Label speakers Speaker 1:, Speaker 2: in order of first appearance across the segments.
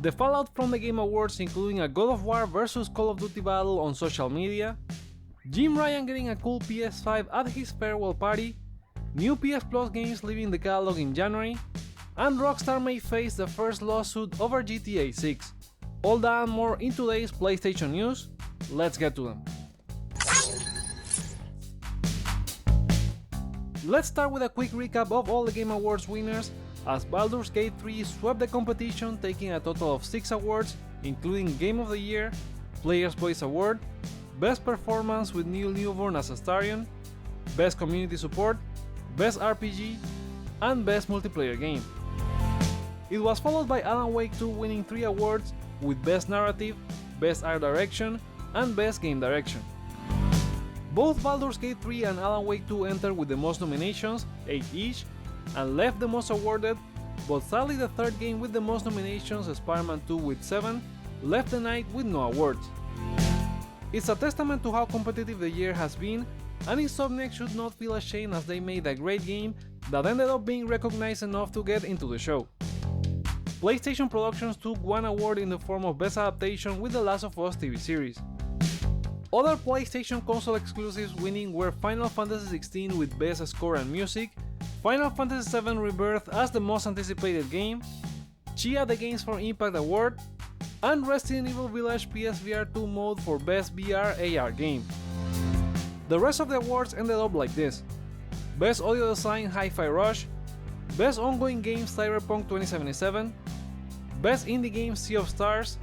Speaker 1: the fallout from the Game Awards, including a God of War vs Call of Duty battle on social media, Jim Ryan getting a cool PS5 at his farewell party, new PS Plus games leaving the catalog in January, and Rockstar may face the first lawsuit over GTA 6. All that and more in today's PlayStation news. Let's get to them. Let's start with a quick recap of all the Game Awards winners, as Baldur's Gate 3 swept the competition, taking a total of 6 awards, including Game of the Year, Player's Voice Award, Best Performance with Neil Newborn as Astarion, Best Community Support, Best RPG, and Best Multiplayer Game. It was followed by Alan Wake 2 winning 3 awards, with Best Narrative, Best Art Direction, and Best Game Direction. Both Baldur's Gate 3 and Alan Wake 2 entered with the most nominations, 8 each, and left the most awarded, but sadly the third game with the most nominations, Spider-Man 2 with 7, left the night with no awards. It's a testament to how competitive the year has been, and Insomniac should not feel ashamed as they made a great game that ended up being recognized enough to get into the show. PlayStation Productions took one award in the form of Best Adaptation with The Last of Us TV series. Other PlayStation console exclusives winning were Final Fantasy XVI with Best Score and Music, Final Fantasy VII Rebirth as the most anticipated game, Chia the Games for Impact Award, and Resident Evil Village PSVR 2 mode for Best VR AR game. The rest of the awards ended up like this: Best Audio Design Hi-Fi Rush, Best Ongoing Game Cyberpunk 2077, Best Indie Game Sea of Stars,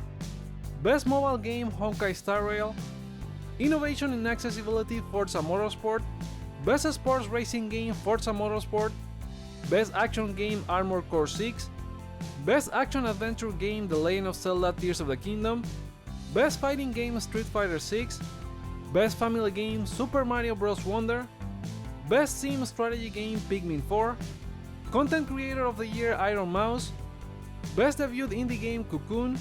Speaker 1: Best Mobile Game Honkai Star Rail, Innovation in Accessibility Forza Motorsport, Best Sports Racing Game Forza Motorsport, Best Action Game Armored Core 6, Best Action Adventure Game The Legend of Zelda Tears of the Kingdom, Best Fighting Game Street Fighter 6, Best Family Game Super Mario Bros. Wonder, Best Sim Strategy Game Pikmin 4, Content Creator of the Year Iron Mouse, Best Debut Indie Game Cocoon,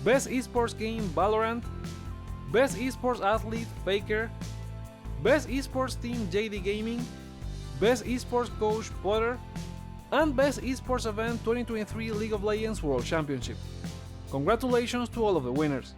Speaker 1: Best Esports Game Valorant, Best Esports Athlete Faker, Best Esports Team JD Gaming, Best Esports Coach Potter, and Best Esports Event 2023 League of Legends World Championship. Congratulations to all of the winners.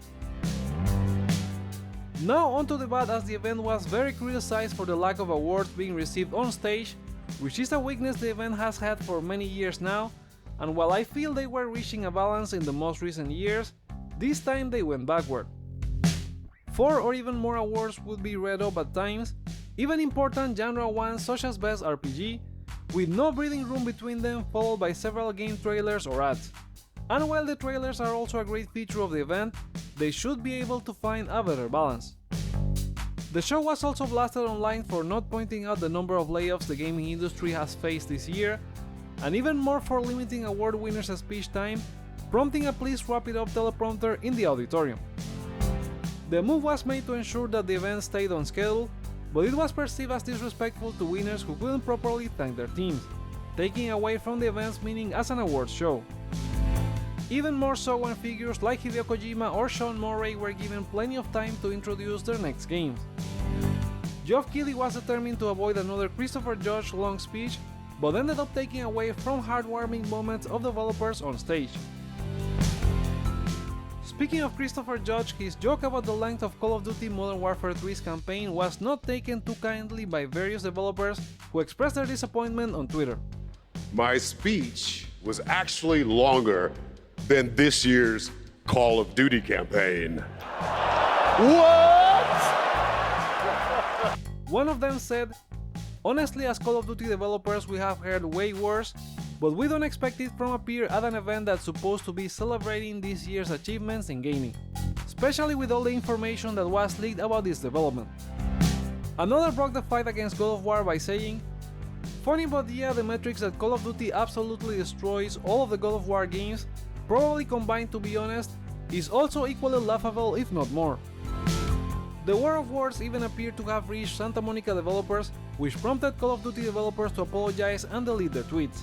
Speaker 1: Now onto the bad, as the event was very criticized for the lack of awards being received on stage, which is a weakness the event has had for many years now, and while I feel they were reaching a balance in the most recent years, this time they went backward. 4 or even more awards would be read up at times, even important genre ones such as Best RPG, with no breathing room between them, followed by several game trailers or ads. And while the trailers are also a great feature of the event, they should be able to find a better balance. The show was also blasted online for not pointing out the number of layoffs the gaming industry has faced this year, and even more for limiting award winners' speech time, prompting a "please wrap it up" teleprompter in the auditorium. The move was made to ensure that the event stayed on schedule, but it was perceived as disrespectful to winners who couldn't properly thank their teams, taking away from the event's meaning as an awards show. Even more so when figures like Hideo Kojima or Sean Murray were given plenty of time to introduce their next games. Geoff Keighley was determined to avoid another Christopher Judge long speech, but ended up taking away from heartwarming moments of developers on stage. Speaking of Christopher Judge, his joke about the length of Call of Duty Modern Warfare 3's campaign was not taken too kindly by various developers who expressed their disappointment on Twitter.
Speaker 2: My speech was actually longer than this year's Call of Duty campaign.
Speaker 3: What?
Speaker 1: One of them said, "Honestly, as Call of Duty developers we have heard way worse, but we don't expect it from a peer at an event that's supposed to be celebrating this year's achievements in gaming, especially with all the information that was leaked about this development." Another broke the fight against God of War by saying, "Funny, but yeah, the metrics that Call of Duty absolutely destroys all of the God of War games, probably combined to be honest, is also equally laughable if not more." The war of words even appeared to have reached Santa Monica developers, which prompted Call of Duty developers to apologize and delete their tweets.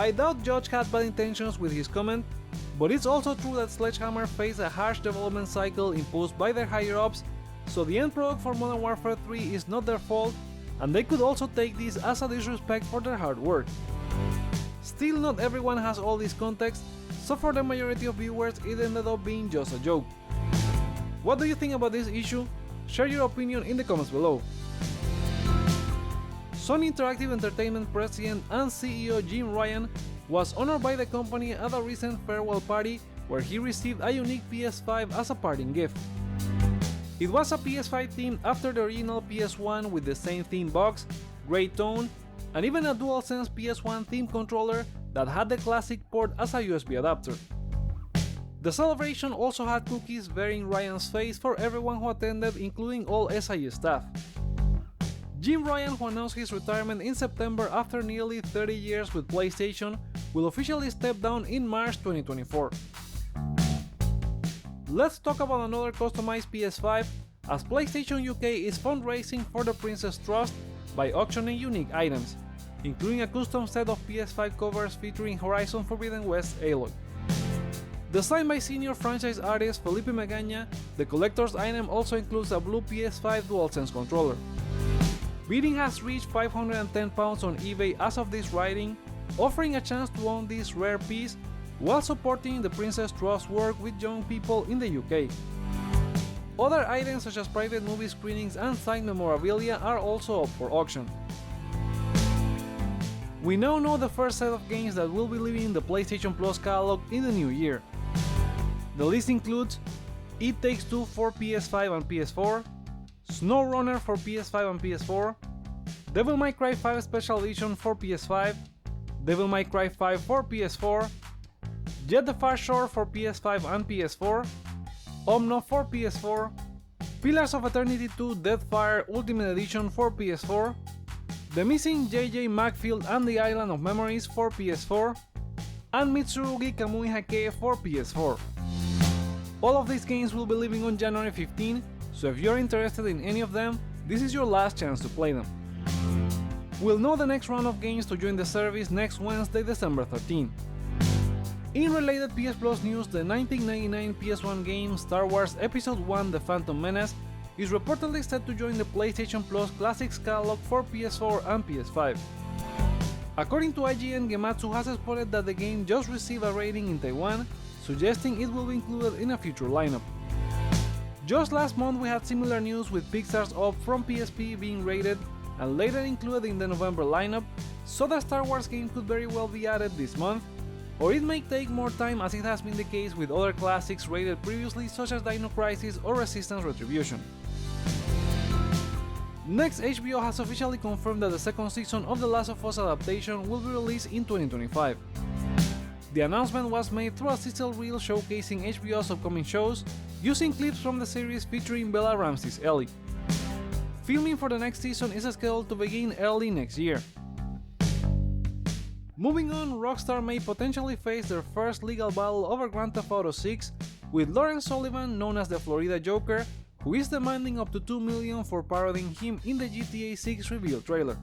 Speaker 1: I doubt Judge had bad intentions with his comment, but it's also true that Sledgehammer faced a harsh development cycle imposed by their higher-ups, so the end product for Modern Warfare 3 is not their fault, and they could also take this as a disrespect for their hard work. Still, not everyone has all this context, so for the majority of viewers it ended up being just a joke. What do you think about this issue? Share your opinion in the comments below. Sony Interactive Entertainment President and CEO Jim Ryan was honored by the company at a recent farewell party where he received a unique PS5 as a parting gift. It was a PS5 theme after the original PS1 with the same theme box, grey tone, and even a DualSense PS1 theme controller that had the classic port as a USB adapter. The celebration also had cookies bearing Ryan's face for everyone who attended, including all SIE staff. Jim Ryan, who announced his retirement in September after nearly 30 years with PlayStation, will officially step down in March 2024. Let's talk about another customized PS5, as PlayStation UK is fundraising for the Princess Trust by auctioning unique items, including a custom set of PS5 covers featuring Horizon Forbidden West Aloy. Designed by senior franchise artist Felipe Magaña, the collector's item also includes a blue PS5 DualSense controller. Bidding has reached £510 on eBay as of this writing, offering a chance to own this rare piece while supporting the Princess Trust's work with young people in the UK. Other items such as private movie screenings and signed memorabilia are also up for auction. We now know the first set of games that will be leaving the PlayStation Plus catalog in the new year. The list includes It Takes Two for PS5 and PS4, SnowRunner for PS5 and PS4, Devil May Cry 5 Special Edition for PS5, Devil May Cry 5 for PS4, Jet the Far Shore for PS5 and PS4, Omno for PS4, Pillars of Eternity 2 Deathfire Ultimate Edition for PS4, The Missing JJ Macfield and the Island of Memories for PS4, and Mitsurugi Kamui Hake for PS4. All of these games will be leaving on January 15, so if you're interested in any of them, this is your last chance to play them. We'll know the next round of games to join the service next Wednesday, December 13. In related PS Plus news, the 1999 PS1 game Star Wars Episode 1 The Phantom Menace is reportedly set to join the PlayStation Plus Classics catalog for PS4 and PS5. According to IGN, Gematsu has spotted that the game just received a rating in Taiwan, suggesting it will be included in a future lineup. Just last month we had similar news with Pixar's Up from PSP being rated and later included in the November lineup, so the Star Wars game could very well be added this month, or it may take more time as it has been the case with other classics rated previously such as Dino Crisis or Resistance Retribution. Next, HBO has officially confirmed that the second season of The Last of Us adaptation will be released in 2025. The announcement was made through a sizzle reel showcasing HBO's upcoming shows, using clips from the series featuring Bella Ramsey's Ellie. Filming for the next season is scheduled to begin early next year. Moving on, Rockstar may potentially face their first legal battle over Grand Theft Auto 6, with Lawrence Sullivan, known as the Florida Joker, who is demanding up to $2 million for parodying him in the GTA 6 reveal trailer.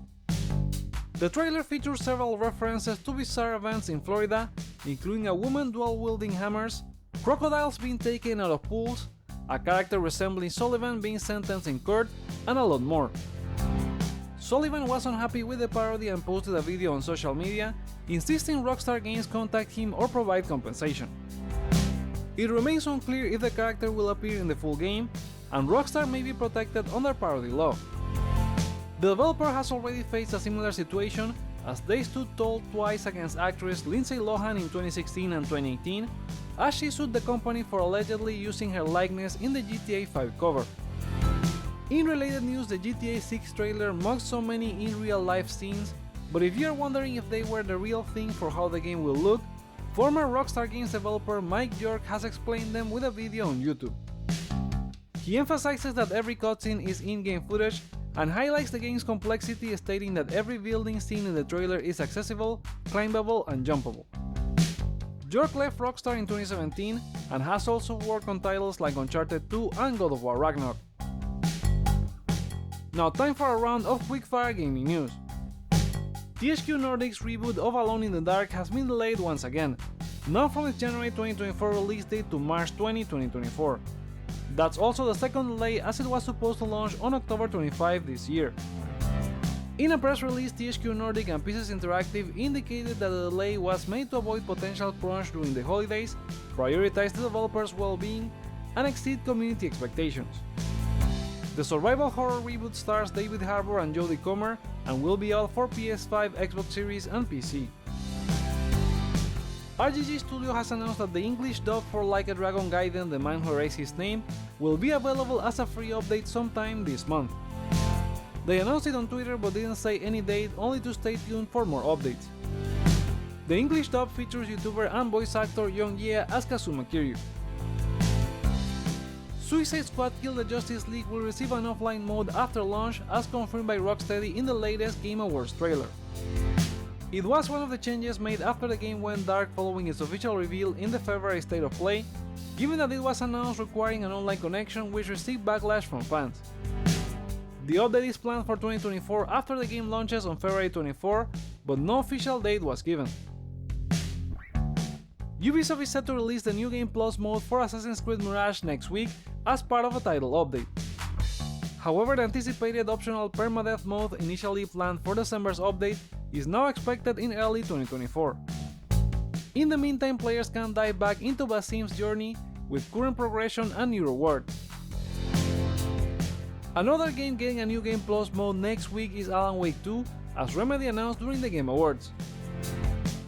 Speaker 1: The trailer features several references to bizarre events in Florida, including a woman dual-wielding hammers, crocodiles being taken out of pools, a character resembling Sullivan being sentenced in court, and a lot more. Sullivan was unhappy with the parody and posted a video on social media, insisting Rockstar Games contact him or provide compensation. It remains unclear if the character will appear in the full game, and Rockstar may be protected under parody law. The developer has already faced a similar situation, as they stood tall twice against actress Lindsay Lohan in 2016 and 2018, as she sued the company for allegedly using her likeness in the GTA 5 cover. In related news, the GTA 6 trailer mocks so many in real life scenes, but if you're wondering if they were the real thing for how the game will look, former Rockstar Games developer Mike York has explained them with a video on YouTube. He emphasizes that every cutscene is in-game footage and highlights the game's complexity, stating that every building seen in the trailer is accessible, climbable, and jumpable. York left Rockstar in 2017 and has also worked on titles like Uncharted 2 and God of War Ragnarok. Now time for a round of quickfire gaming news. THQ Nordic's reboot of Alone in the Dark has been delayed once again, now from its January 2024 release date to March 20, 2024. That's also the second delay, as it was supposed to launch on October 25 this year. In a press release, THQ Nordic and Pieces Interactive indicated that the delay was made to avoid potential crunch during the holidays, prioritize the developers' well-being, and exceed community expectations. The survival horror reboot stars David Harbour and Jodie Comer and will be out for PS5, Xbox Series, and PC. RGG Studio has announced that the English dub for Like a Dragon Gaiden, The Man Who Erased His Name, will be available as a free update sometime this month. They announced it on Twitter but didn't say any date, only to stay tuned for more updates. The English dub features YouTuber and voice actor Young Ye as Kazuma Kiryu. Suicide Squad Kill the Justice League will receive an offline mode after launch, as confirmed by Rockstar in the latest Game Awards trailer. It was one of the changes made after the game went dark following its official reveal in the February State of Play, given that it was announced requiring an online connection which received backlash from fans. The update is planned for 2024 after the game launches on February 24, but no official date was given. Ubisoft is set to release the New Game Plus mode for Assassin's Creed Mirage next week as part of a title update. However, the anticipated optional permadeath mode initially planned for December's update is now expected in early 2024. In the meantime, players can dive back into Basim's journey with current progression and new rewards. Another game getting a New Game Plus mode next week is Alan Wake 2, as Remedy announced during the Game Awards.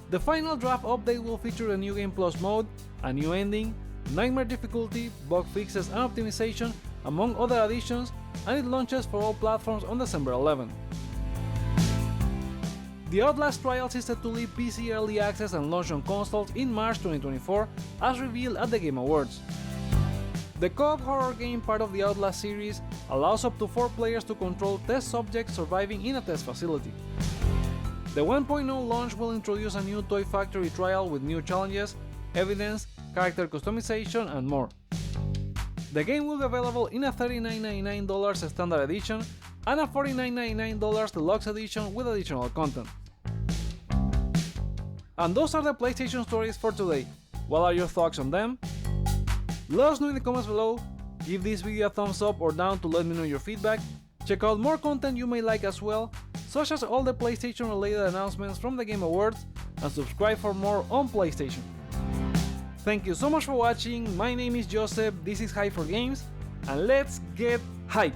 Speaker 1: The final draft update will feature a New Game Plus mode, a new ending, nightmare difficulty, bug fixes and optimization, among other additions, and it launches for all platforms on December 11. The Outlast Trials is set to leave PC Early Access and launch on consoles in March 2024, as revealed at the Game Awards. The co-op horror game, part of the Outlast series, allows up to 4 players to control test subjects surviving in a test facility. The 1.0 launch will introduce a new Toy Factory trial with new challenges, evidence, character customization, and more. The game will be available in a $39.99 standard edition and a $49.99 deluxe edition with additional content. And those are the PlayStation stories for today. What are your thoughts on them? Let us know in the comments below, give this video a thumbs up or down to let me know your feedback, check out more content you may like as well, such as all the PlayStation related announcements from the Game Awards, and subscribe for more on PlayStation. Thank you so much for watching, my name is Joseph, this is Hype for Games, and let's get hype!